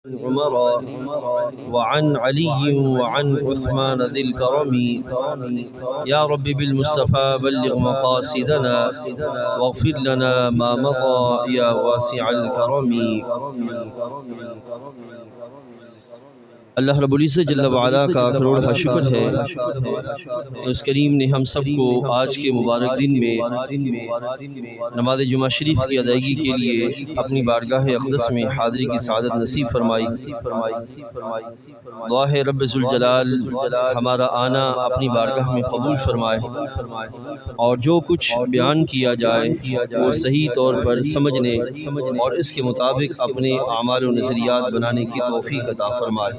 عمر وعن علي وعن عثمان ذي الكرم يا رب بالمصطفى بلغ مقاصدنا واغفر لنا ما مضى يا واسع الكرم۔ اللہ رب العزت جل وعلا کا کروڑہ شکر ہے کہ اس کریم نے ہم سب کو آج کے مبارک دن میں نماز جمعہ شریف کی ادائیگی کے لیے اپنی بارگاہ اقدس میں حاضری کی سعادت نصیب فرمائی۔ دعا ہے رب ذوالجلال ہمارا آنا اپنی بارگاہ میں قبول فرمائے اور جو کچھ بیان کیا جائے وہ صحیح طور پر سمجھنے اور اس کے مطابق اپنے اعمال و نظریات بنانے کی توفیق عطا فرمائے۔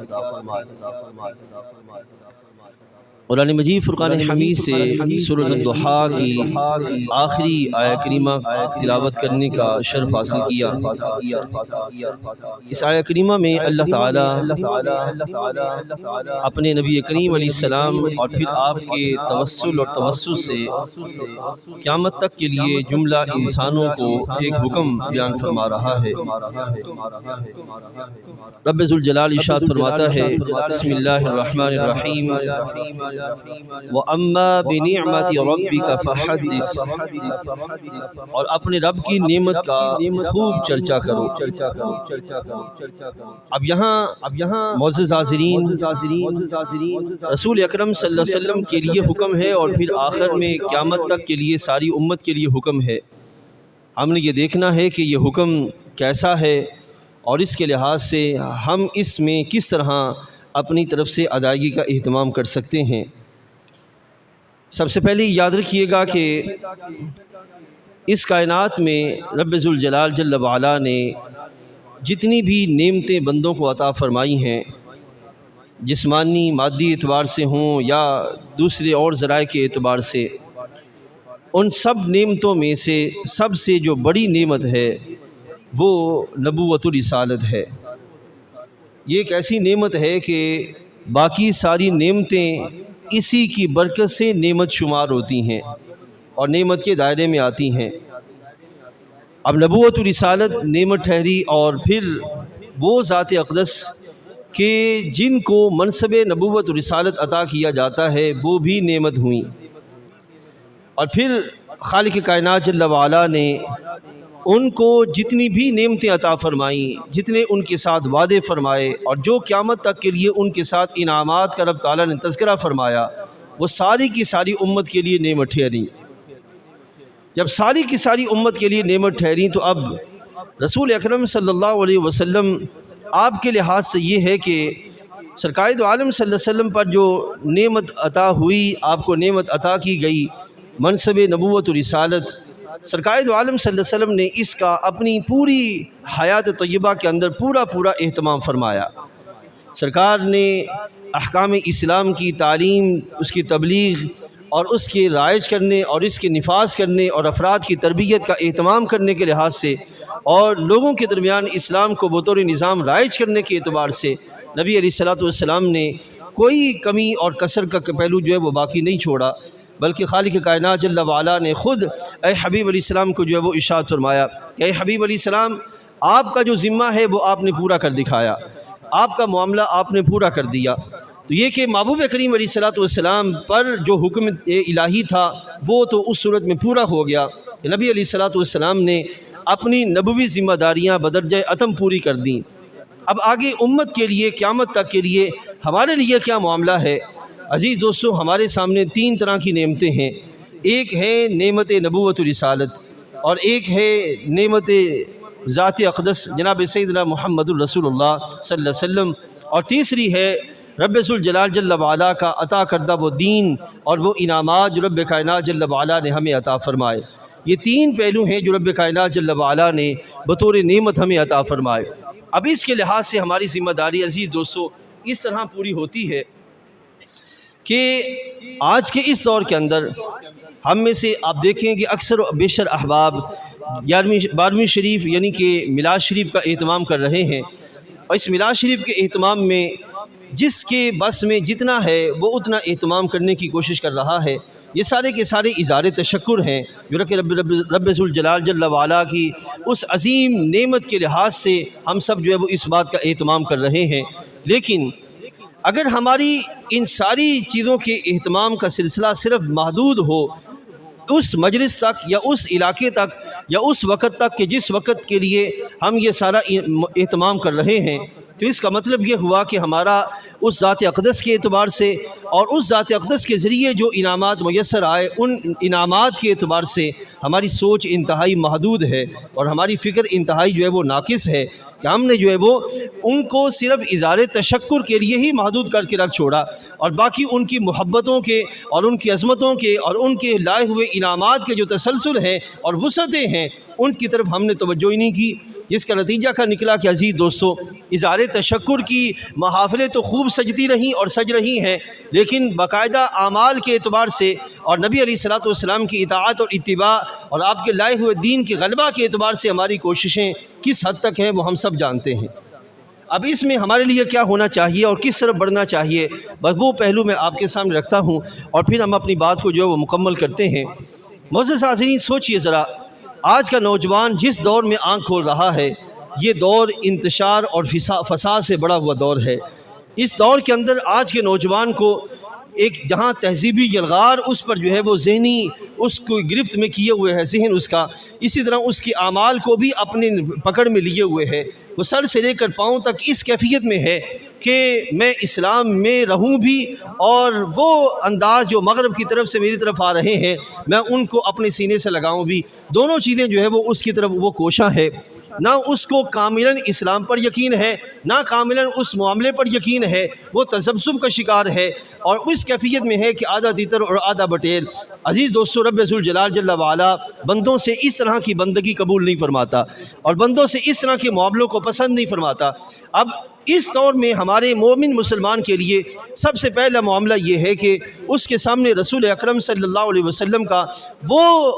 قرآن مجید فرقان حمید سے سورۃ الضحیٰ کی آخری آیہ کریمہ تلاوت کرنے کا شرف حاصل کیا۔ اس آیہ کریمہ میں اللہ تعالی اپنے نبی کریم علیہ السلام اور پھر آپ کے توسل اور توسل سے قیامت تک کے لیے جملہ انسانوں کو ایک حکم بیان فرما رہا ہے۔ رب ذوالجلال ارشاد فرماتا ہے بسم اللہ الرحمن الرحیم وَأَمَّا بِنِعْمَةِ رَبِّكَ فَحَدِّثْ، اور اپنے رب کی نعمت کا خوب چرچا کرو۔ اب یہاں معزز حاضرین رسول اکرم صلی اللہ علیہ وسلم کے لیے حکم ہے اور پھر آخر میں قیامت تک کے لیے ساری امت کے لیے حکم ہے۔ ہم نے یہ دیکھنا ہے کہ یہ حکم کیسا ہے اور اس کے لحاظ سے ہم اس میں کس طرح اپنی طرف سے ادائیگی کا اہتمام کر سکتے ہیں۔ سب سے پہلے یاد رکھیے گا کہ اس کائنات میں رب ذوالجلال جل وعلا نے جتنی بھی نعمتیں بندوں کو عطا فرمائی ہیں، جسمانی مادی اعتبار سے ہوں یا دوسرے اور ذرائع کے اعتبار سے، ان سب نعمتوں میں سے سب سے جو بڑی نعمت ہے وہ نبوت الرسالت ہے۔ یہ ایک ایسی نعمت ہے کہ باقی ساری نعمتیں اسی کی برکت سے نعمت شمار ہوتی ہیں اور نعمت کے دائرے میں آتی ہیں۔ اب نبوت الرسالت نعمت ٹھہری اور پھر وہ ذات اقدس کہ جن کو منصب نبوت الرسالت عطا کیا جاتا ہے وہ بھی نعمت ہوئیں، اور پھر خالق کائنات جل وعلا نے ان کو جتنی بھی نعمتیں عطا فرمائیں، جتنے ان کے ساتھ وعدے فرمائے اور جو قیامت تک کے لیے ان کے ساتھ انعامات کا رب تعالیٰ نے تذکرہ فرمایا، وہ ساری کی ساری امت کے لیے نعمت ٹھہریں۔ جب ساری کی ساری امت کے لیے نعمت ٹھہریں تو اب رسول اکرم صلی اللہ علیہ وسلم آپ کے لحاظ سے یہ ہے کہ سرکار دو عالم صلی اللہ علیہ وسلم پر جو نعمت عطا ہوئی، آپ کو نعمت عطا کی گئی منصب نبوت و رسالت، سرکار دو عالم صلی اللہ علیہ وسلم نے اس کا اپنی پوری حیات طیبہ کے اندر پورا اہتمام فرمایا۔ سرکار نے احکام اسلام کی تعلیم، اس کی تبلیغ اور اس کے رائج کرنے اور اس کے نفاذ کرنے اور افراد کی تربیت کا اہتمام کرنے کے لحاظ سے اور لوگوں کے درمیان اسلام کو بطور نظام رائج کرنے کے اعتبار سے نبی علیہ الصلوۃ والسلام نے کوئی کمی اور کسر کا پہلو جو ہے وہ باقی نہیں چھوڑا، بلکہ خالق کائنات جل وعلا نے خود اے حبیب علیہ السلام کو جو ہے وہ ارشاد فرمایا کہ اے حبیب علیہ السلام، آپ کا جو ذمہ ہے وہ آپ نے پورا کر دکھایا، آپ کا معاملہ آپ نے پورا کر دیا۔ تو یہ کہ محبوب کریم علیہ الصلوۃ والسلام پر جو حکم الہی تھا وہ تو اس صورت میں پورا ہو گیا کہ نبی علیہ الصلوۃ والسلام نے اپنی نبوی ذمہ داریاں بدرجہ اتم پوری کر دیں۔ اب آگے امت کے لیے قیامت تک کے لیے ہمارے لیے کیا معاملہ ہے؟ عزیز دوستو، ہمارے سامنے تین طرح کی نعمتیں ہیں۔ ایک ہے نعمت نبوت الرسالت، اور ایک ہے نعمت ذات اقدس جناب سیدنا محمد الرسول اللہ صلی اللہ علیہ وسلم، اور تیسری ہے رب ذوالجلال جل وعلا کا عطا کردہ وہ دین اور وہ انعامات جو رب کائنات جل وعلا نے ہمیں عطا فرمائے۔ یہ تین پہلو ہیں جو رب کائنات جل وعلا نے بطور نعمت ہمیں عطا فرمائے۔ اب اس کے لحاظ سے ہماری ذمہ داری عزیز دوستو اس طرح پوری ہوتی ہے کہ آج کے اس دور کے اندر ہم میں سے آپ دیکھیں کہ اکثر و بیشتر احباب 12ویں شریف یعنی کہ میلاد شریف کا اہتمام کر رہے ہیں، اور اس میلاد شریف کے اہتمام میں جس کے بس میں جتنا ہے وہ اتنا اہتمام کرنے کی کوشش کر رہا ہے، یہ سارے کے سارے اظہار تشکر ہیں جو کہ رب ذوالجلال جل وعلا کی اس عظیم نعمت کے لحاظ سے ہم سب جو ہے وہ اس بات کا اہتمام کر رہے ہیں۔ لیکن اگر ہماری ان ساری چیزوں کے اہتمام کا سلسلہ صرف محدود ہو اس مجلس تک یا اس علاقے تک یا اس وقت تک کہ جس وقت کے لیے ہم یہ سارا اہتمام کر رہے ہیں، تو اس کا مطلب یہ ہوا کہ ہمارا اس ذات اقدس کے اعتبار سے اور اس ذات اقدس کے ذریعے جو انعامات میسر آئے ان انعامات کے اعتبار سے ہماری سوچ انتہائی محدود ہے اور ہماری فکر انتہائی جو ہے وہ ناقص ہے کہ ہم نے جو ہے وہ ان کو صرف اظہار تشکر کے لیے ہی محدود کر کے رکھ چھوڑا اور باقی ان کی محبتوں کے اور ان کی عظمتوں کے اور ان کے لائے ہوئے انعامات کے جو تسلسل ہیں اور وسعتیں ہیں ان کی طرف ہم نے توجہ ہی نہیں کی، جس کا نتیجہ کا نکلا کہ عزیز دوستو اظہار تشکر کی محافلیں تو خوب سجتی رہیں اور سج رہی ہیں، لیکن باقاعدہ اعمال کے اعتبار سے اور نبی علیہ الصلوۃ والسلام کی اطاعت اور اتباع اور آپ کے لائے ہوئے دین کے غلبہ کے اعتبار سے ہماری کوششیں کس حد تک ہیں وہ ہم سب جانتے ہیں۔ اب اس میں ہمارے لیے کیا ہونا چاہیے اور کس طرف بڑھنا چاہیے، بس وہ پہلو میں آپ کے سامنے رکھتا ہوں اور پھر ہم اپنی بات کو جو ہے وہ مکمل کرتے ہیں۔ معزز حاضرین، سوچئے ذرا، آج کا نوجوان جس دور میں آنکھ کھول رہا ہے یہ دور انتشار اور فساد سے بڑا ہوا دور ہے۔ اس دور کے اندر آج کے نوجوان کو ایک جہاں تہذیبی یلغار اس پر جو ہے وہ ذہنی اس کو گرفت میں کیے ہوئے ہے ذہن اس کا، اسی طرح اس کی اعمال کو بھی اپنے پکڑ میں لیے ہوئے ہے، وہ سر سے لے کر پاؤں تک اس کیفیت میں ہے کہ میں اسلام میں رہوں بھی اور وہ انداز جو مغرب کی طرف سے میری طرف آ رہے ہیں میں ان کو اپنے سینے سے لگاؤں بھی، دونوں چیزیں جو ہے وہ اس کی طرف وہ کوشاں ہے۔ نہ اس کو کاملاً اسلام پر یقین ہے، نہ کاملاً اس معاملے پر یقین ہے، وہ تذبذب کا شکار ہے اور اس کیفیت میں ہے کہ آدھا تیتر اور آدھا بٹیر۔ عزیز دوستو، رب ذوالجلال جل وعلا بندوں سے اس طرح کی بندگی قبول نہیں فرماتا اور بندوں سے اس طرح کے معاملوں کو پسند نہیں فرماتا۔ اب اس دور میں ہمارے مومن مسلمان کے لیے سب سے پہلا معاملہ یہ ہے کہ اس کے سامنے رسول اکرم صلی اللہ علیہ وسلم کا وہ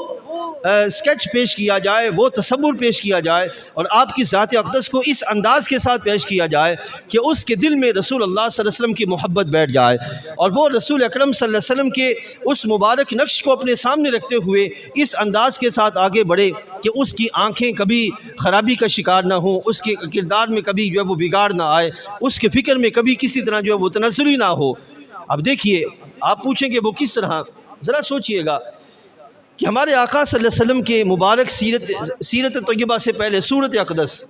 سکیچ پیش کیا جائے، وہ تصور پیش کیا جائے اور آپ کی ذات اقدس کو اس انداز کے ساتھ پیش کیا جائے کہ اس کے دل میں رسول اللہ صلی اللہ علیہ وسلم کی محبت بیٹھ جائے اور وہ رسول اکرم صلی اللہ علیہ وسلم کے اس مبارک نقش کو اپنے سامنے رکھتے ہوئے اس انداز کے ساتھ آگے بڑھے کہ اس کی آنکھیں کبھی خرابی کا شکار نہ ہوں، اس کے کردار میں کبھی جو ہے وہ بگاڑ نہ آئے، اس کے فکر میں کبھی کسی طرح جو ہے وہ تنزلی نہ ہو۔ اب دیکھیے، آپ پوچھیں کہ وہ کس طرح، ذرا سوچئے گا کہ ہمارے آقا صلی اللہ علیہ وسلم کے مبارک سیرت طیبہ سے پہلے صورت اقدس،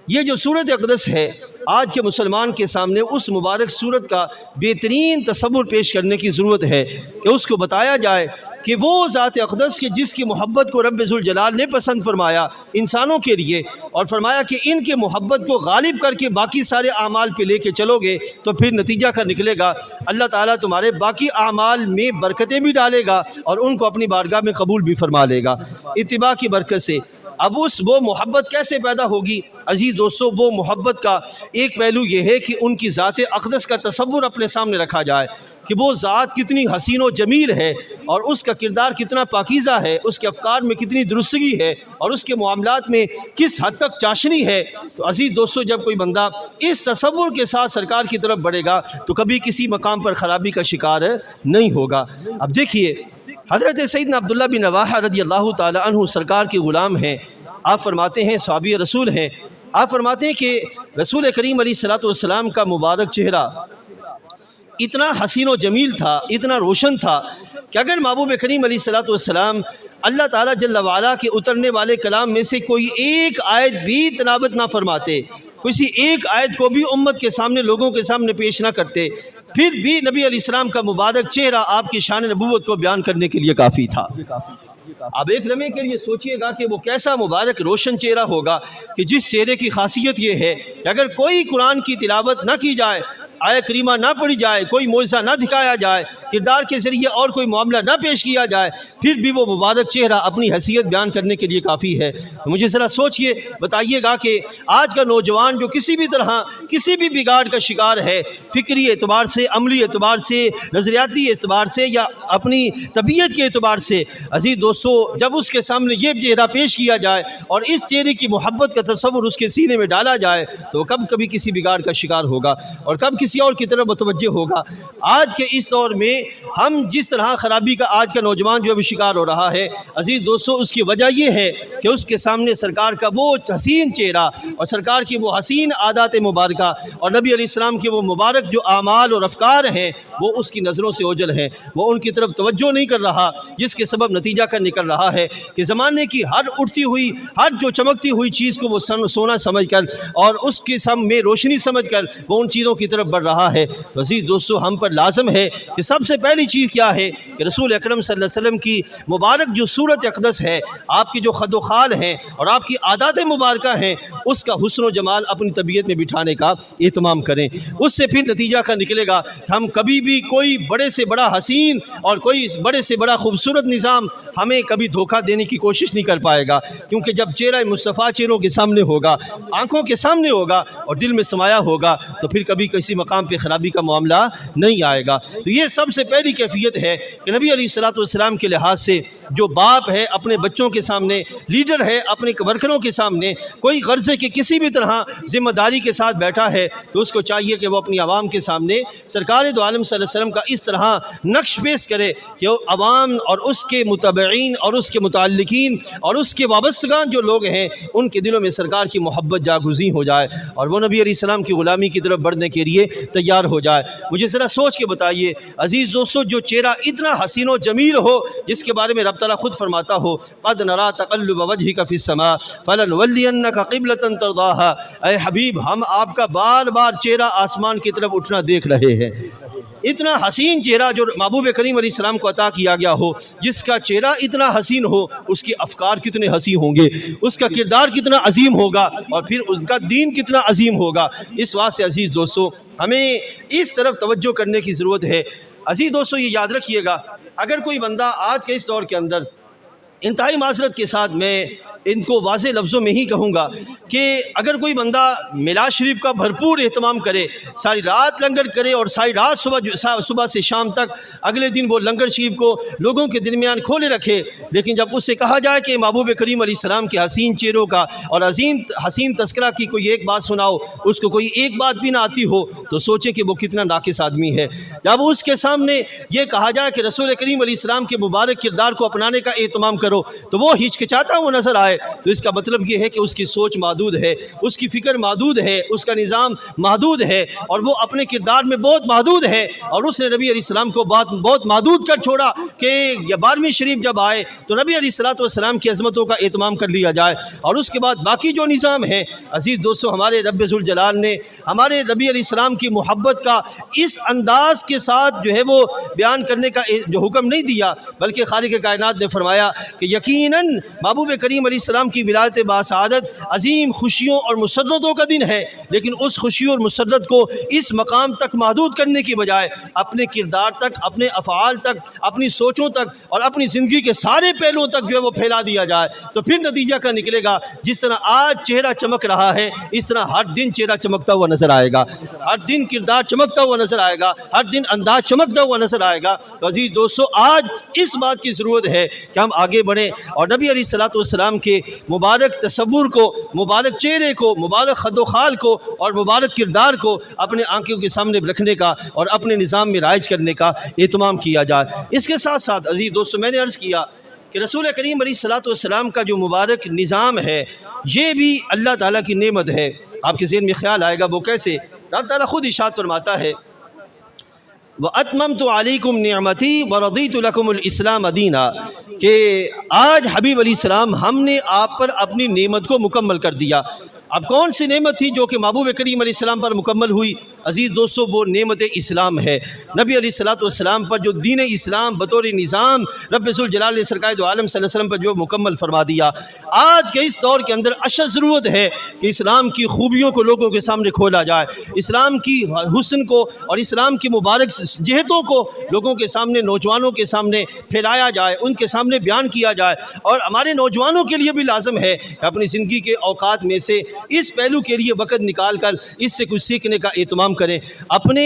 یہ جو صورت اقدس ہے آج کے مسلمان کے سامنے اس مبارک صورت کا بہترین تصور پیش کرنے کی ضرورت ہے کہ اس کو بتایا جائے کہ وہ ذات اقدس کے جس کی محبت کو رب ذوالجلال نے پسند فرمایا انسانوں کے لیے اور فرمایا کہ ان کے محبت کو غالب کر کے باقی سارے اعمال پہ لے کے چلو گے تو پھر نتیجہ کر نکلے گا اللہ تعالیٰ تمہارے باقی اعمال میں برکتیں بھی ڈالے گا اور ان کو اپنی بارگاہ میں قبول بھی فرما لے گا اتباع کی برکت سے۔ اب وہ محبت کیسے پیدا ہوگی؟ عزیز دوستو، وہ محبت کا ایک پہلو یہ ہے کہ ان کی ذات اقدس کا تصور اپنے سامنے رکھا جائے کہ وہ ذات کتنی حسین و جمیل ہے اور اس کا کردار کتنا پاکیزہ ہے، اس کے افکار میں کتنی درستگی ہے اور اس کے معاملات میں کس حد تک چاشنی ہے۔ تو عزیز دوستو، جب کوئی بندہ اس تصور کے ساتھ سرکار کی طرف بڑھے گا تو کبھی کسی مقام پر خرابی کا شکار نہیں ہوگا۔ اب دیکھیے، حضرت سیدنا عبداللہ بن رواحہ رضی اللہ تعالی عنہ سرکار کے غلام ہیں، آپ فرماتے ہیں صحابی رسول ہیں، آپ فرماتے ہیں کہ رسول کریم علیہ الصلوۃ والسلام کا مبارک چہرہ اتنا حسین و جمیل تھا، اتنا روشن تھا کہ اگر محبوب کریم علیہ الصلوۃ والسلام اللہ تعالیٰ جل وعلا کے اترنے والے کلام میں سے کوئی ایک آیت بھی تلاوت نہ فرماتے، کسی ایک آیت کو بھی امت کے سامنے لوگوں کے سامنے پیش نہ کرتے، پھر بھی نبی علیہ السلام کا مبارک چہرہ آپ کی شان نبوت کو بیان کرنے کے لیے کافی تھا۔ اب ایک لمحے کے لیے سوچئے گا کہ وہ کیسا مبارک روشن چہرہ ہوگا کہ جس چہرے کی خاصیت یہ ہے کہ اگر کوئی قرآن کی تلاوت نہ کی جائے، آیت کریمہ نہ پڑھی جائے، کوئی معجزہ نہ دکھایا جائے، کردار کے ذریعے اور کوئی معاملہ نہ پیش کیا جائے، پھر بھی وہ مبارک چہرہ اپنی حیثیت بیان کرنے کے لیے کافی ہے۔ تو مجھے ذرا سوچئے، بتائیے گا کہ آج کا نوجوان جو کسی بھی طرح کسی بھی بگاڑ کا شکار ہے، فکری اعتبار سے، عملی اعتبار سے، نظریاتی اعتبار سے یا اپنی طبیعت کے اعتبار سے، عزیز دوستو، جب اس کے سامنے یہ چہرہ پیش کیا جائے اور اس چہرے کی محبت کا تصور اس کے سینے میں ڈالا جائے تو کب کبھی کسی بگاڑ کا شکار ہوگا اور کب کسی کسی اور کی طرف متوجہ ہوگا۔ آج کے اس دور میں ہم جس طرح خرابی کا آج کا نوجوان جو ابھی شکار ہو رہا ہے عزیز دوستو، اس کی وجہ یہ ہے کہ اس کے سامنے سرکار کا وہ حسین چہرہ اور سرکار کی وہ حسین عادات مبارکہ اور نبی علیہ السلام کے وہ مبارک جو اعمال اور افکار ہیں وہ اس کی نظروں سے اوجھل ہیں، وہ ان کی طرف توجہ نہیں کر رہا، جس کے سبب نتیجہ کا نکل رہا ہے کہ زمانے کی ہر اٹھتی ہوئی، ہر جو چمکتی ہوئی چیز کو وہ سونا سمجھ کر اور اس کے سم میں روشنی سمجھ کر وہ ان چیزوں کی طرف بڑھ رہا ہے۔ تو عزیز دوستو، ہم پر لازم ہے کہ سب سے پہلی چیز کیا ہے کہ رسول اکرم صلی اللہ علیہ وسلم کی مبارک جو صورت اقدس ہے، آپ کی جو خد و خال ہیں اور آپ کی عادات مبارکہ ہیں، اس کا حسن و جمال اپنی طبیعت میں بٹھانے کا اہتمام کریں۔ اس سے پھر نتیجہ کا نکلے گا کہ ہم کبھی بھی کوئی بڑے سے بڑا حسین اور کوئی بڑے سے بڑا خوبصورت نظام ہمیں کبھی دھوکہ دینے کی کوشش نہیں کر پائے گا، کیونکہ جب چہرہ مصطفیٰ چہروں کے سامنے ہوگا، آنکھوں کے سامنے ہوگا اور دل میں سمایا ہوگا تو پھر کبھی کسی مقام پہ خرابی کا معاملہ نہیں آئے گا۔ تو یہ سب سے پہلی کیفیت ہے کہ نبی علیہ السلام کے لحاظ سے جو باپ ہے اپنے بچوں کے سامنے، لیڈر ہے اپنے ورکروں کے سامنے، کوئی غرضے کے کسی بھی طرح ذمہ داری کے ساتھ بیٹھا ہے تو اس کو چاہیے کہ وہ اپنی عوام کے سامنے سرکار دو عالم صلی اللہ علیہ وسلم کا اس طرح نقش پیش کرے کہ وہ عوام اور اس کے متبعین اور اس کے متعلقین اور اس کے وابستگان جو لوگ ہیں ان کے دلوں میں سرکار کی محبت جاگزیں ہو جائے اور وہ نبی علیہ السلام کی غلامی کی طرف بڑھنے کے لیے تیار ہو جائے۔ مجھے ذرا سوچ کے بتائیے عزیز دوستو، جو چہرہ اتنا حسین و جمیل ہو، جس کے بارے میں رب تعالیٰ خود فرماتا ہو قد نرا تقلب وجهك في السماء فلنولینک قبلۃ ترضاها، اے حبیب ہم آپ کا بار بار چہرہ آسمان کی طرف اٹھنا دیکھ رہے ہیں۔ اتنا حسین چہرہ جو محبوب کریم علیہ السلام کو عطا کیا گیا ہو، جس کا چہرہ اتنا حسین ہو، اس کے افکار کتنے حسین ہوں گے، اس کا کردار کتنا عظیم ہوگا اور پھر اس کا دین کتنا عظیم ہوگا۔ اس واسطے سے عزیز دوستو ہمیں اس طرف توجہ کرنے کی ضرورت ہے۔ عزیز دوستو یہ یاد رکھیے گا، اگر کوئی بندہ آج کے اس دور کے اندر، انتہائی معذرت کے ساتھ میں ان کو واضح لفظوں میں ہی کہوں گا کہ اگر کوئی بندہ میلاد شریف کا بھرپور اہتمام کرے، ساری رات لنگر کرے اور ساری رات صبح سے شام تک اگلے دن وہ لنگر شریف کو لوگوں کے درمیان کھولے رکھے، لیکن جب اس سے کہا جائے کہ محبوب کریم علیہ السلام کے حسین چہروں کا اور حسین تذکرہ کی کوئی ایک بات سناؤ، اس کو کوئی ایک بات بھی نہ آتی ہو تو سوچے کہ وہ کتنا ناقص آدمی ہے۔ جب اس کے سامنے یہ کہا جائے کہ رسول کریم علیہ السلام کے مبارک کردار کو اپنانے کا اہتمام کرو تو وہ ہچکچاتا ہوا نظر آئے تو اس کا مطلب یہ ہے کہ اس کی سوچ محدود ہے، اس کی فکر محدود ہے، اس کا نظام محدود ہے اور وہ اپنے کردار میں بہت محدود ہے، اور اس نے نبی علیہ السلام کو بہت محدود کر چھوڑا کہ 12ویں شریف جب آئے تو نبی علیہ السلام کی عظمتوں کا اہتمام کر لیا جائے، اور اس کے بعد باقی جو نظام ہے عزیز دوستو، ہمارے رب ذوالجلال نے ہمارے نبی علیہ السلام کی محبت کا اس انداز کے ساتھ جو ہے وہ بیان کرنے کا جو حکم نہیں دیا، بلکہ خالق کائنات نے فرمایا کہ یقیناً محبوب کریم علیہ السلام کی ولادت باسعادت عظیم خوشیوں اور مسرتوں کا دن ہے، لیکن اس خوشیوں اور مسرت کو اس مقام تک محدود کرنے کی بجائے اپنے کردار تک، اپنے افعال تک، اپنی سوچوں تک اور اپنی زندگی کے سارے پہلوؤں تک جو ہے وہ پھیلا دیا جائے تو پھر نتیجہ کا نکلے گا جس طرح آج چہرہ چمک رہا ہے اس طرح ہر دن چہرہ چمکتا ہوا نظر آئے گا، ہر دن کردار چمکتا ہوا نظر آئے گا، ہر دن انداز چمکتا ہوا نظر آئے گا۔ تو عزیز دوستو آج اس بات کی ضرورت ہے کہ ہم آگے بڑھیں اور نبی علیہ السلام کے مبارک تصور کو، مبارک چہرے کو، مبارک خد و خال کو اور مبارک کردار کو اپنے آنکھوں کے سامنے رکھنے کا اور اپنے نظام میں رائج کرنے کا اہتمام کیا جائے۔ اس کے ساتھ ساتھ عزیز دوستو میں نے عرض کیا کہ رسول کریم علیہ السلام کا جو مبارک نظام ہے یہ بھی اللہ تعالیٰ کی نعمت ہے۔ آپ کے ذہن میں خیال آئے گا وہ کیسے؟ رب تعالیٰ خود ارشاد فرماتا ہے وَأَتْمَمْتُ عَلَيْكُمْ نِعْمَتِي وَرَضِيتُ لَكُمُ الْإِسْلَامَ دِينًا، کہ آج حبیب علیہ السلام ہم نے آپ پر اپنی نعمت کو مکمل کر دیا۔ اب کون سی نعمت تھی جو کہ محبوب کریم علیہ السلام پر مکمل ہوئی؟ عزیز دوستو وہ نعمت اسلام ہے۔ نبی علیہ السلام پر جو دین اسلام بطور نظام رب ذوالجلال نے سرکار دو عالم صلی اللہ علیہ وسلم پر جو مکمل فرما دیا، آج کے اس دور کے اندر اشد ضرورت ہے کہ اسلام کی خوبیوں کو لوگوں کے سامنے کھولا جائے، اسلام کی حسن کو اور اسلام کی مبارک جہتوں کو لوگوں کے سامنے، نوجوانوں کے سامنے پھیلایا جائے، ان کے سامنے بیان کیا جائے، اور ہمارے نوجوانوں کے لیے بھی لازم ہے کہ اپنی زندگی کے اوقات میں سے اس پہلو کے لیے وقت نکال کر اس سے کچھ سیکھنے کا اہتمام کریں۔ اپنے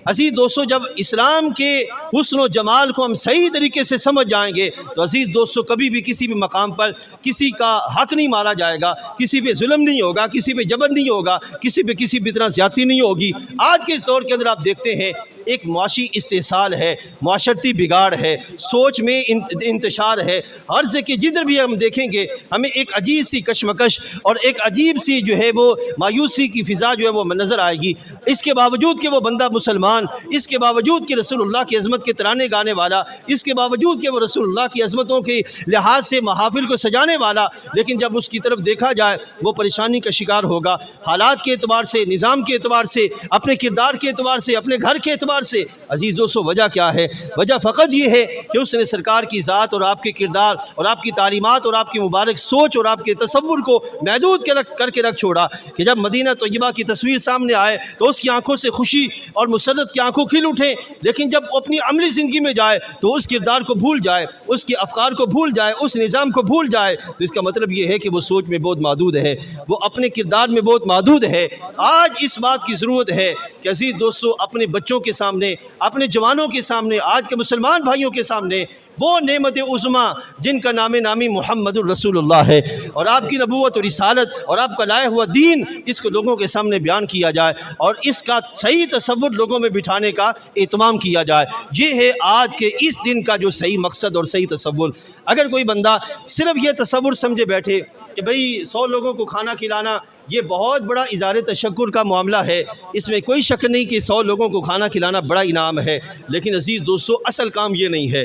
عزیز دوستو، جب اسلام کے حسن و جمال کو ہم صحیح طریقے سے سمجھ جائیں گے تو عزیز دوستو کبھی بھی کسی بھی مقام پر کسی کا حق نہیں مارا جائے گا، کسی پہ ظلم نہیں ہوگا، کسی پہ جبر نہیں ہوگا، کسی پہ کسی بھی طرح زیادتی نہیں ہوگی۔ آج کے اس دور کے اندر آپ دیکھتے ہیں ایک معاشی استحصال ہے، معاشرتی بگاڑ ہے، سوچ میں انتشار ہے، عرض کہ جدھر بھی ہم دیکھیں گے ہمیں ایک عجیب سی کشمکش اور ایک عجیب سی جو ہے وہ مایوسی کی فضا جو ہے وہ نظر آئے گی۔ اس کے باوجود کہ وہ بندہ مسلمان، اس کے باوجود کہ رسول اللہ کی عظمت کے ترانے گانے والا، اس کے باوجود کہ وہ رسول اللہ کی عظمتوں کے لحاظ سے محافل کو سجانے والا، لیکن جب اس کی طرف دیکھا جائے وہ پریشانی کا شکار ہوگا، حالات کے اعتبار سے، نظام کے اعتبار سے، اپنے کردار کے اعتبار سے، اپنے گھر کے اعتبار سے۔ عزیز دوستو وجہ کیا ہے؟ وجہ فقط یہ ہے کہ اس نے سرکار کی ذات اور آپ کے کردار اور آپ کی تعلیمات اور آپ کی مبارک سوچ اور آپ کے تصور کو محدود کر کے رکھ چھوڑا کہ جب مدینہ طیبہ کی تصویر سامنے آئے تو اس کی آنکھوں سے خوشی اور مسرت کی آنکھوں کھل اٹھیں، لیکن جب اپنی عملی زندگی میں جائے تو اس کردار کو بھول جائے، اس کے افکار کو بھول جائے، اس نظام کو بھول جائے، تو اس کا مطلب یہ ہے کہ وہ سوچ میں بہت محدود ہے، وہ اپنے کردار میں بہت محدود ہے۔ آج اس بات کی ضرورت ہے کہ عزیز دوستو اپنے بچوں کے سامنے، اپنے جوانوں کے سامنے، آج کے مسلمان بھائیوں کے سامنے وہ نعمت عظمیٰ جن کا نام نامی محمد الرسول اللہ ہے اور آپ کی نبوت اور رسالت اور آپ کا لائے ہوا دین، اس کو لوگوں کے سامنے بیان کیا جائے اور اس کا صحیح تصور لوگوں میں بٹھانے کا اہتمام کیا جائے۔ یہ ہے آج کے اس دن کا جو صحیح مقصد اور صحیح تصور۔ اگر کوئی بندہ صرف یہ تصور سمجھے بیٹھے کہ بھئی 100 لوگوں کو کھانا کھلانا یہ بہت بڑا اظہار تشکر کا معاملہ ہے، اس میں کوئی شک نہیں کہ 100 لوگوں کو کھانا کھلانا بڑا انعام ہے، لیکن عزیز دوستو اصل کام یہ نہیں ہے،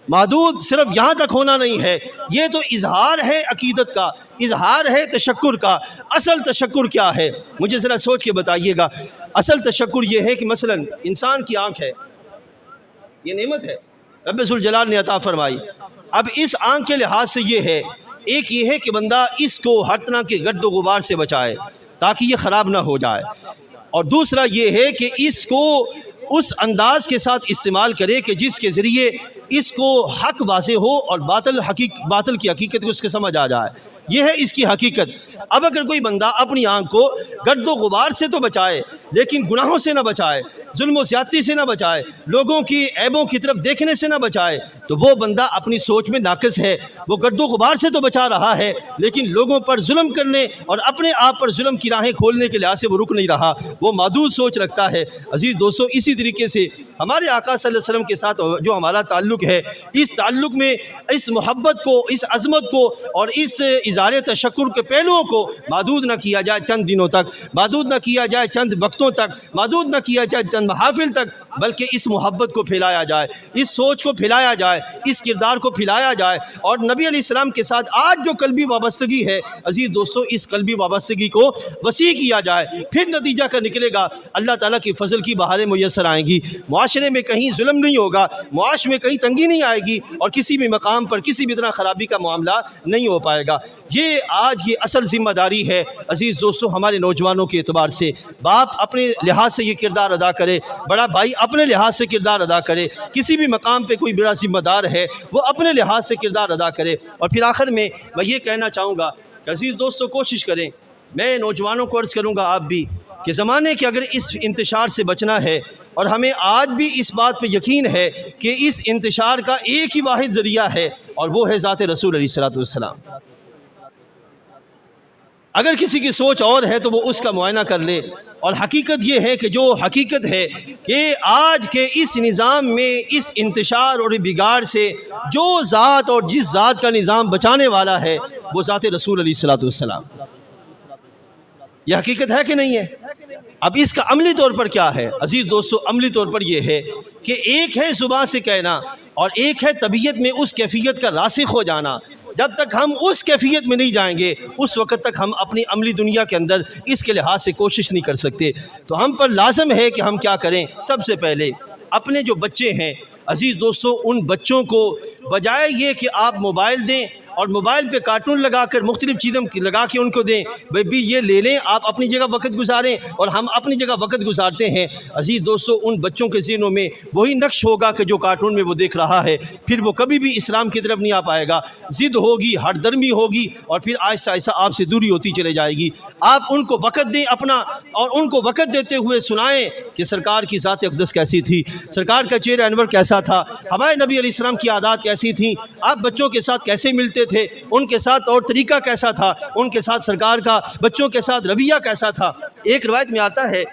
محدود صرف یہاں تک ہونا نہیں ہے، یہ تو اظہار ہے عقیدت کا، اظہار ہے تشکر کا۔ اصل تشکر کیا ہے؟ مجھے ذرا سوچ کے بتائیے گا۔ اصل تشکر یہ ہے کہ مثلا انسان کی آنکھ ہے، یہ نعمت ہے رب ذوالجلال نے عطا فرمائی۔ اب اس آنکھ کے لحاظ سے یہ ہے، ایک یہ ہے کہ بندہ اس کو ہر طرح کے گرد و غبار سے بچائے تاکہ یہ خراب نہ ہو جائے، اور دوسرا یہ ہے کہ اس کو اس انداز کے ساتھ استعمال کرے کہ جس کے ذریعے اس کو حق واضح ہو اور باطل کی حقیقت کو اس کے سمجھ آ جائے۔ یہ ہے اس کی حقیقت۔ اب اگر کوئی بندہ اپنی آنکھ کو گرد و غبار سے تو بچائے لیکن گناہوں سے نہ بچائے، ظلم و زیادتی سے نہ بچائے، لوگوں کی عیبوں کی طرف دیکھنے سے نہ بچائے، تو وہ بندہ اپنی سوچ میں ناقص ہے۔ وہ گرد و غبار سے تو بچا رہا ہے لیکن لوگوں پر ظلم کرنے اور اپنے آپ پر ظلم کی راہیں کھولنے کے لحاظ سے وہ رک نہیں رہا، وہ محدود سوچ رکھتا ہے۔ عزیز دوستو اسی طریقے سے ہمارے آقا صلی اللہ علیہ وسلم کے ساتھ جو ہمارا تعلق ہے، اس تعلق میں اس محبت کو، اس عظمت کو اور اس اظہار تشکر کے پہلوؤں کو محدود نہ کیا جائے چند دنوں تک، محدود نہ کیا جائے چند وقتوں تک، محدود نہ کیا جائے چند محافل تک، بلکہ اس محبت کو پھیلایا جائے، اس سوچ کو پھیلایا جائے، اس کردار کو پھیلایا جائے، اور نبی علیہ السلام کے ساتھ آج جو قلبی وابستگی ہے عزیز دوستو اس قلبی وابستگی کو وسیع کیا جائے۔ پھر نتیجہ کیا نکلے گا؟ اللہ تعالیٰ کی فضل کی بہاریں میسر آئیں گی، معاشرے میں کہیں ظلم نہیں ہوگا، معاش میں کہیں تنگی نہیں آئے گی، اور کسی بھی مقام پر کسی بھی طرح خرابی کا معاملہ نہیں ہو پائے گا۔ یہ آج یہ اصل ذمہ داری ہے عزیز دوستو ہمارے نوجوانوں کے اعتبار سے۔ باپ اپنے لحاظ سے یہ کردار ادا کرے، بڑا بھائی اپنے لحاظ سے کردار ادا کرے، کسی بھی مقام پہ کوئی بڑا ذمہ دار ہے وہ اپنے لحاظ سے کردار ادا کرے۔ اور پھر آخر میں یہ کہنا چاہوں گا کہ عزیز دوستو کوشش کریں، میں نوجوانوں کو عرض کروں گا آپ بھی، کہ زمانے کے اگر اس انتشار سے بچنا ہے، اور ہمیں آج بھی اس بات پہ یقین ہے کہ اس انتشار کا ایک ہی واحد ذریعہ ہے اور وہ ہے ذات رسول علیہ الصلوۃ والسلام۔ اگر کسی کی سوچ اور ہے تو وہ اس کا معائنہ کر لے، اور حقیقت یہ ہے کہ جو حقیقت ہے کہ آج کے اس نظام میں اس انتشار اور بگاڑ سے جو ذات اور جس ذات کا نظام بچانے والا ہے وہ ذات رسول علیہ الصلوۃ والسلام۔ یہ حقیقت ہے کہ نہیں ہے؟ اب اس کا عملی طور پر کیا ہے عزیز دوستو؟ عملی طور پر یہ ہے کہ ایک ہے زبان سے کہنا اور ایک ہے طبیعت میں اس کیفیت کا راسخ ہو جانا۔ جب تک ہم اس کیفیت میں نہیں جائیں گے اس وقت تک ہم اپنی عملی دنیا کے اندر اس کے لحاظ سے کوشش نہیں کر سکتے۔ تو ہم پر لازم ہے کہ ہم کیا کریں؟ سب سے پہلے اپنے جو بچے ہیں عزیز دوستو ان بچوں کو بجائے یہ کہ آپ موبائل دیں، اور موبائل پہ کارٹون لگا کر مختلف چیزیں لگا کے ان کو دیں، بھائی یہ لے لیں، آپ اپنی جگہ وقت گزاریں اور ہم اپنی جگہ وقت گزارتے ہیں۔ عزیز دوستو، ان بچوں کے ذہنوں میں وہی نقش ہوگا کہ جو کارٹون میں وہ دیکھ رہا ہے، پھر وہ کبھی بھی اسلام کی طرف نہیں آ پائے گا، ضد ہوگی، ہٹ درمی ہوگی، اور پھر آہستہ آہستہ آپ سے دوری ہوتی چلے جائے گی۔ آپ ان کو وقت دیں اپنا، اور ان کو وقت دیتے ہوئے سنائیں کہ سرکار کی ذات اقدس کیسی تھی، سرکار کا چہرہ انور کیسا تھا، ہمارے نبی علیہ السلام کی عادات کیسی تھیں، آپ بچوں کے ساتھ کیسے ملتے تھے، ان کے ساتھ اور طریقہ کیسا تھا، ان کے ساتھ سرکار کا بچوں کے ساتھ رویہ کیسا تھا۔ ایک روایت میں آتا ہے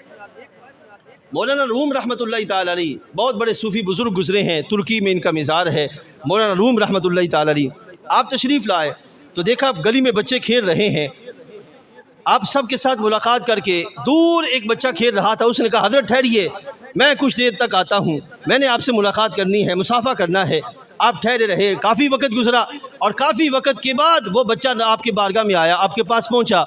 مولانا روم رحمۃ اللہ تعالی علیہ، بہت بڑے صوفی بزرگ گزرے ہیں، ترکی میں ان کا مزار ہے، مولانا روم رحمۃ اللہ تعالی علیہ، آپ تشریف لائے تو دیکھا گلی میں بچے کھیل رہے ہیں، آپ سب کے ساتھ ملاقات کر کے دور ایک بچہ کھیل رہا تھا، اس نے کہا حضرت ٹھہریے، میں کچھ دیر تک آتا ہوں، میں نے آپ سے ملاقات کرنی ہے، مصافحہ کرنا ہے۔ آپ ٹھہرے رہے، کافی وقت گزرا، اور کافی وقت کے بعد وہ بچہ آپ کے بارگاہ میں آیا، آپ کے پاس پہنچا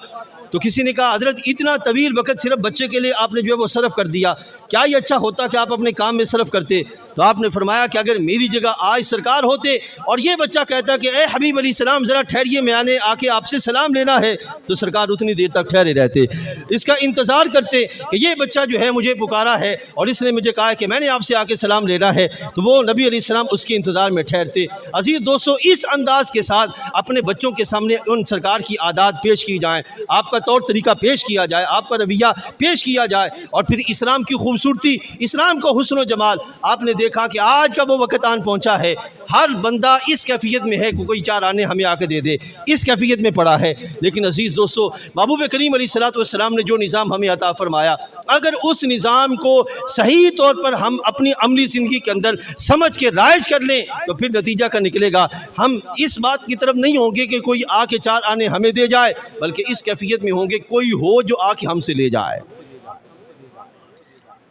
تو کسی نے کہا حضرت اتنا طویل وقت صرف بچے کے لیے آپ نے جو ہے وہ صرف کر دیا، کیا یہ اچھا ہوتا کہ آپ اپنے کام میں صرف کرتے؟ تو آپ نے فرمایا کہ اگر میری جگہ آج سرکار ہوتے اور یہ بچہ کہتا کہ اے حبیب علیہ السلام ذرا ٹھہریے، میں آ کے آپ سے سلام لینا ہے، تو سرکار اتنی دیر تک ٹھہرے رہتے، اس کا انتظار کرتے کہ یہ بچہ جو ہے مجھے پکارا ہے اور اس نے مجھے کہا کہ میں نے آپ سے آ کے سلام لینا ہے، تو وہ نبی علیہ السلام اس کے انتظار میں ٹھہرتے۔ عزیز دوستو، اس انداز کے ساتھ اپنے بچوں کے سامنے ان سرکار کی عادات پیش کی جائیں، آپ کا طور طریقہ پیش کیا جائے، آپ کا رویہ پیش کیا جائے، اور پھر اسلام کی خوبصورتی، اسلام کو حسن و جمال۔ آپ نے دیکھا کہ آج کا وہ وقت آن پہنچا ہے، ہر بندہ اس کیفیت میں ہے کہ کوئی چار آنے ہمیں آ کے دے دے، اس کیفیت میں پڑا ہے۔ لیکن عزیز دوستو، محبوب کریم علیہ السلام نے جو نظام ہمیں عطا فرمایا، اگر اس نظام کو صحیح طور پر ہم اپنی عملی زندگی کے اندر سمجھ کے رائج کر لیں تو پھر نتیجہ کا نکلے گا، ہم اس بات کی طرف نہیں ہوں گے کہ کوئی آ کے چار آنے ہمیں دے جائے، بلکہ اس کیفیت میں ہوں گے کوئی ہو جو آ کے ہم سے لے جائے،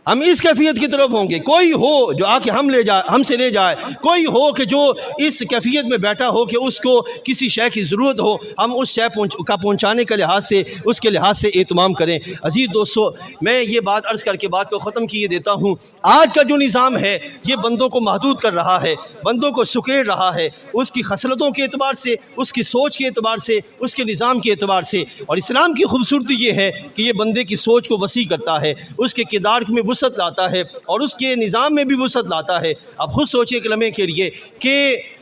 ہم اس کیفیت کی طرف ہوں گے، کوئی ہو جو آ کے ہم سے لے جائے، کوئی ہو کہ جو اس کیفیت میں بیٹھا ہو کہ اس کو کسی شے کی ضرورت ہو، ہم اس شے کا پہنچانے کے لحاظ سے، اس کے لحاظ سے اہتمام کریں۔ عزیز دوستو، میں یہ بات عرض کر کے بات کو ختم کیے دیتا ہوں، آج کا جو نظام ہے یہ بندوں کو محدود کر رہا ہے، بندوں کو سکیڑ رہا ہے، اس کی خصلتوں کے اعتبار سے، اس کی سوچ کے اعتبار سے، اس کے نظام کے اعتبار سے۔ اور اسلام کی خوبصورتی یہ ہے کہ یہ بندے کی سوچ کو وسیع کرتا ہے، اس کے کردار میں وسعت لاتا ہے اور اس کے نظام میں بھی وسعت لاتا ہے۔ اب خود سوچئے ایک لمحے کے لیے کہ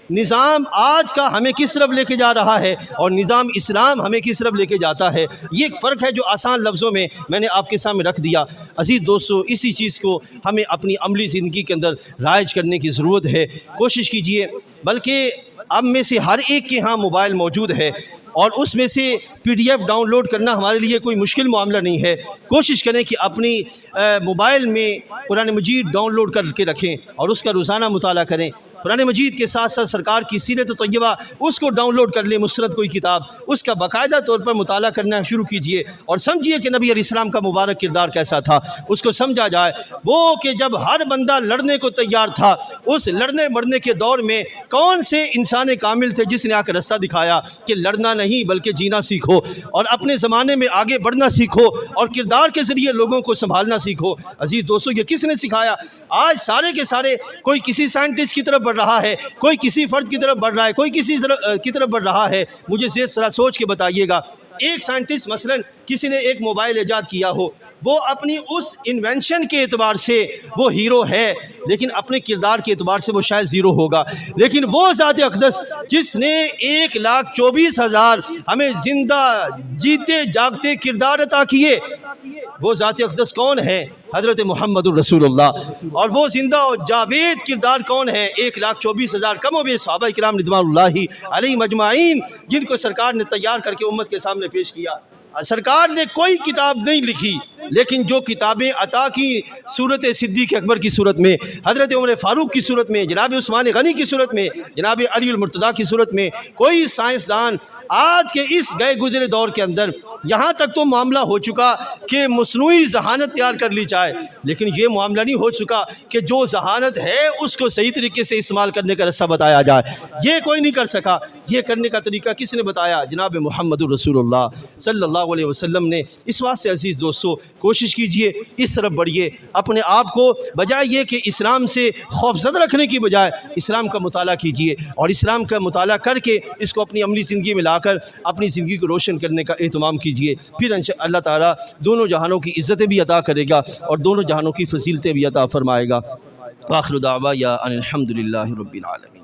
نظام آج کا ہمیں کس طرف لے کے جا رہا ہے اور نظام اسلام ہمیں کس طرف لے کے جاتا ہے، یہ ایک فرق ہے جو آسان لفظوں میں نے آپ کے سامنے رکھ دیا۔ عزیز دوستو، اسی چیز کو ہمیں اپنی عملی زندگی کے اندر رائج کرنے کی ضرورت ہے۔ کوشش کیجئے، بلکہ اب میں سے ہر ایک کے ہاں موبائل موجود ہے اور اس میں سے PDF ڈاؤن لوڈ کرنا ہمارے لیے کوئی مشکل معاملہ نہیں ہے۔ کوشش کریں کہ اپنی موبائل میں قرآن مجید ڈاؤن لوڈ کر کے رکھیں اور اس کا روزانہ مطالعہ کریں۔ قرآن مجید کے ساتھ ساتھ سرکار کی سیرت طیبہ اس کو ڈاؤن لوڈ کر لیں، مستند کوئی کتاب، اس کا باقاعدہ طور پر مطالعہ کرنا شروع کیجئے اور سمجھیے کہ نبی علیہ السلام کا مبارک کردار کیسا تھا، اس کو سمجھا جائے۔ وہ کہ جب ہر بندہ لڑنے کو تیار تھا، اس لڑنے مرنے کے دور میں کون سے انسان کامل تھے جس نے آ کر رستہ دکھایا کہ لڑنا نہیں بلکہ جینا سیکھو اور اپنے زمانے میں آگے بڑھنا سیکھو اور کردار کے ذریعے لوگوں کو سنبھالنا سیکھو۔ عزیز دوستو، یہ کس نے سکھایا؟ آج سارے کے سارے کوئی کسی سائنٹسٹ کی طرف بڑھ رہا ہے، کوئی کسی فرد کی طرف بڑھ رہا ہے، کوئی کسی کی طرف بڑھ رہا ہے۔ مجھے ذرا سوچ کے بتائیے گا، ایک سائنٹسٹ مثلا کسی نے ایک موبائل ایجاد کیا ہو، وہ اپنی اس انوینشن کے اعتبار سے وہ ہیرو ہے، لیکن اپنے کردار کے اعتبار سے وہ شاید زیرو ہوگا۔ لیکن وہ ذات اقدس جس نے 1,24,000 ہمیں زندہ جیتے جاگتے کردار عطا کیے، وہ ذات اقدس کون ہے؟ حضرت محمد الرسول اللہ۔ اور وہ زندہ و جاوید کردار کون ہے؟ 1,24,000 کم و بیش صحابہ کرام رضوان اللہ علیہم اجمعین، جن کو سرکار نے تیار کر کے امت کے سامنے پیش کیا۔ سرکار نے کوئی کتاب نہیں لکھی، لیکن جو کتابیں عطا کی صورت صدیق اکبر کی صورت میں، حضرت عمر فاروق کی صورت میں، جناب عثمان غنی کی صورت میں، جناب علی المرتضیٰ کی صورت میں، کوئی سائنسدان آج کے اس گئے گزرے دور کے اندر یہاں تک تو معاملہ ہو چکا کہ مصنوعی ذہانت تیار کر لی جائے، لیکن یہ معاملہ نہیں ہو چکا کہ جو ذہانت ہے اس کو صحیح طریقے سے استعمال کرنے کا رستہ بتایا جائے۔ یہ کوئی نہیں کر سکا۔ یہ کرنے کا طریقہ کس نے بتایا؟ جناب محمد رسول اللہ صلی اللہ علیہ وسلم نے۔ اس واسطے عزیز دوستو کوشش کیجئے، اس طرف بڑھیے، اپنے آپ کو بجائے یہ کہ اسلام سے خوف زدہ رکھنے کی بجائے اسلام کا مطالعہ کیجئے، اور اسلام کا مطالعہ کر کے اس کو اپنی عملی زندگی میں لا کر اپنی زندگی کو روشن کرنے کا اہتمام کیجئے۔ پھر انشاءاللہ اللہ تعالیٰ دونوں جہانوں کی عزتیں بھی عطا کرے گا اور دونوں جہانوں کی فضیلتیں بھی عطا فرمائے گا۔ آخر دعوایا ان الحمد للہ رب العالمین۔